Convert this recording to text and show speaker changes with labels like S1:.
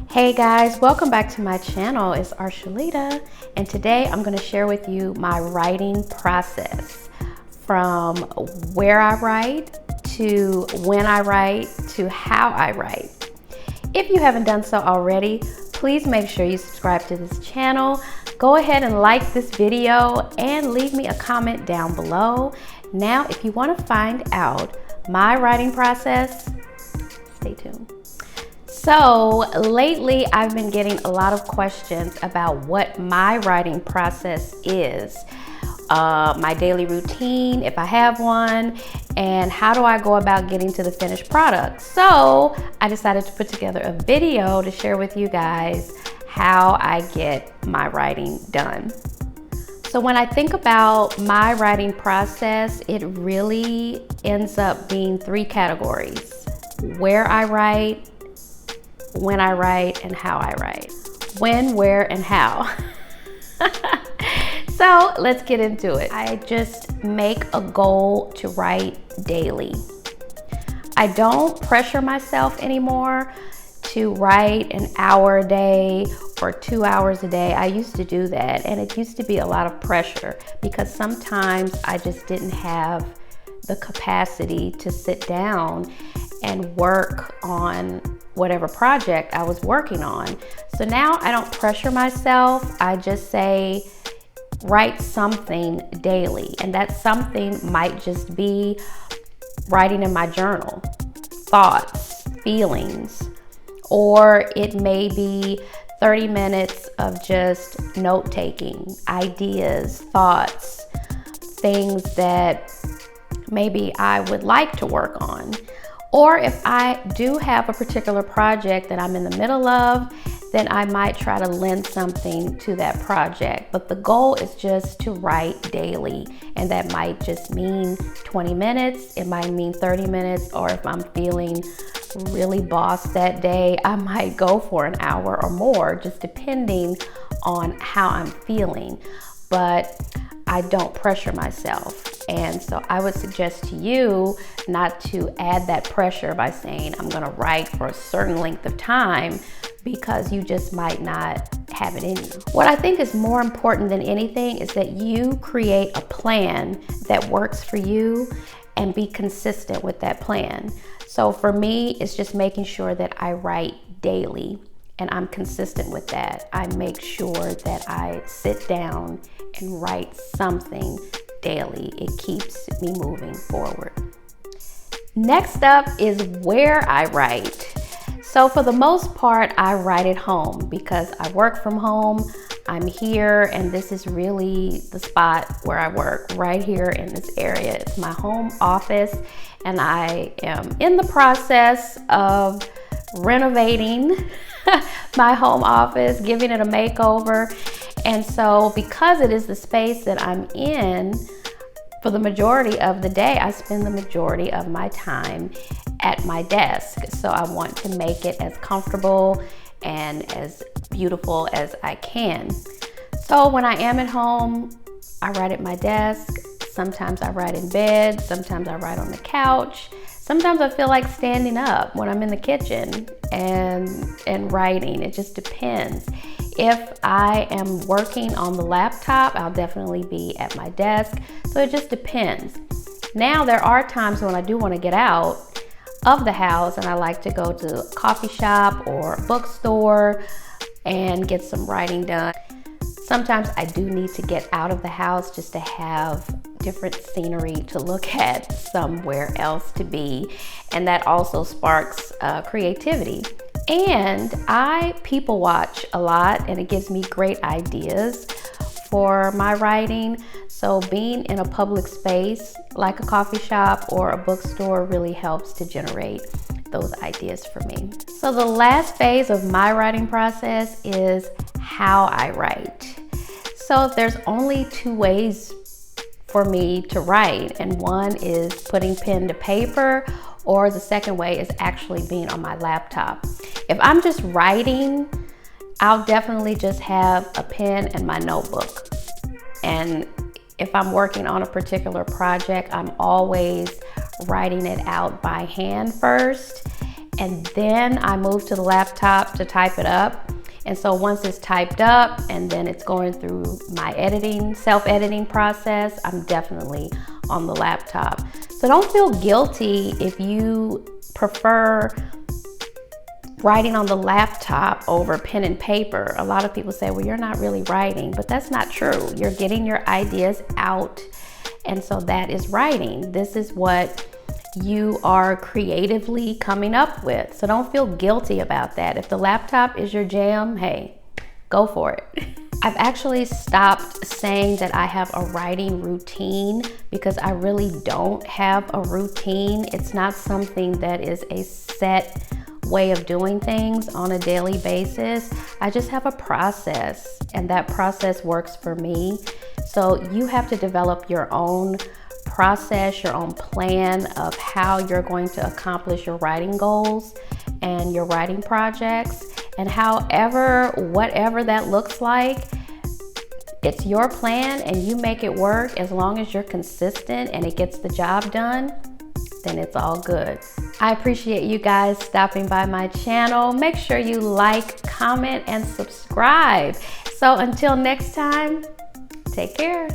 S1: Hey guys, welcome back to my channel. It's Archuleta, and today I'm going to share with you my writing process from where I write to when I write to how I write. If you haven't done so already, please make sure you subscribe to this channel. Go ahead and like this video and leave me a comment down below. Now, if you want to find out my writing process, stay tuned. So lately I've been getting a lot of questions about what my writing process is, my daily routine, if I have one, and how do I go about getting to the finished product. So I decided to put together a video to share with you guys how I get my writing done. So when I think about my writing process, it really ends up being three categories: where I write, when I write, and how I write. When, where, and how. So let's get into it. I just make a goal to write daily. I don't pressure myself anymore to write an hour a day or 2 hours a day. I used to do that, and it used to be a lot of pressure because sometimes I just didn't have the capacity to sit down and work on whatever project I was working on. So now I don't pressure myself. I just say, write something daily. And that something might just be writing in my journal, thoughts, feelings, or it may be 30 minutes of just note-taking, ideas, thoughts, things that maybe I would like to work on. Or if I do have a particular project that I'm in the middle of, then I might try to lend something to that project. But the goal is just to write daily. And that might just mean 20 minutes, it might mean 30 minutes, or if I'm feeling really bossed that day, I might go for an hour or more, just depending on how I'm feeling. But I don't pressure myself. And so I would suggest to you not to add that pressure by saying I'm gonna write for a certain length of time, because you just might not have it in you. What I think is more important than anything is that you create a plan that works for you and be consistent with that plan. So for me, it's just making sure that I write daily, and I'm consistent with that. I make sure that I sit down and write something daily. It keeps me moving forward. Next up is where I write. So for the most part, I write at home because I work from home. I'm here, and this is really the spot where I work, right here in this area. It's my home office, and I am in the process of renovating my home office, giving it a makeover. And so because it is the space that I'm in, for the majority of the day, I spend the majority of my time at my desk. So I want to make it as comfortable and as beautiful as I can. So when I am at home, I write at my desk. Sometimes I write in bed. Sometimes I write on the couch. Sometimes I feel like standing up when I'm in the kitchen and writing. It just depends. If I am working on the laptop, I'll definitely be at my desk. So it just depends. Now, there are times when I do want to get out of the house and I like to go to a coffee shop or a bookstore and get some writing done. Sometimes I do need to get out of the house just to have different scenery to look at, somewhere else to be, and that also sparks creativity. And I people watch a lot, and it gives me great ideas for my writing. So being in a public space like a coffee shop or a bookstore really helps to generate those ideas for me. So the last phase of my writing process is how I write. So there's only two ways for me to write, and one is putting pen to paper, or the second way is actually being on my laptop. If I'm just writing, I'll definitely just have a pen and my notebook. And if I'm working on a particular project, I'm always writing it out by hand first, and then I move to the laptop to type it up. And so once it's typed up and then it's going through my self-editing process, I'm definitely on the laptop. So don't feel guilty if you prefer writing on the laptop over pen and paper. A lot of people say, well, you're not really writing, but that's not true. You're getting your ideas out, and so that is writing. This is what you are creatively coming up with. So don't feel guilty about that. If the laptop is your jam, hey, go for it. I've actually stopped saying that I have a writing routine because I really don't have a routine. It's not something that is a set way of doing things on a daily basis. I just have a process, and that process works for me. So you have to develop your own process, your own plan of how you're going to accomplish your writing goals and your writing projects. And whatever that looks like, it's your plan and you make it work. As long as you're consistent and it gets the job done, then it's all good. I appreciate you guys stopping by my channel. Make sure you like, comment, and subscribe. So until next time, take care.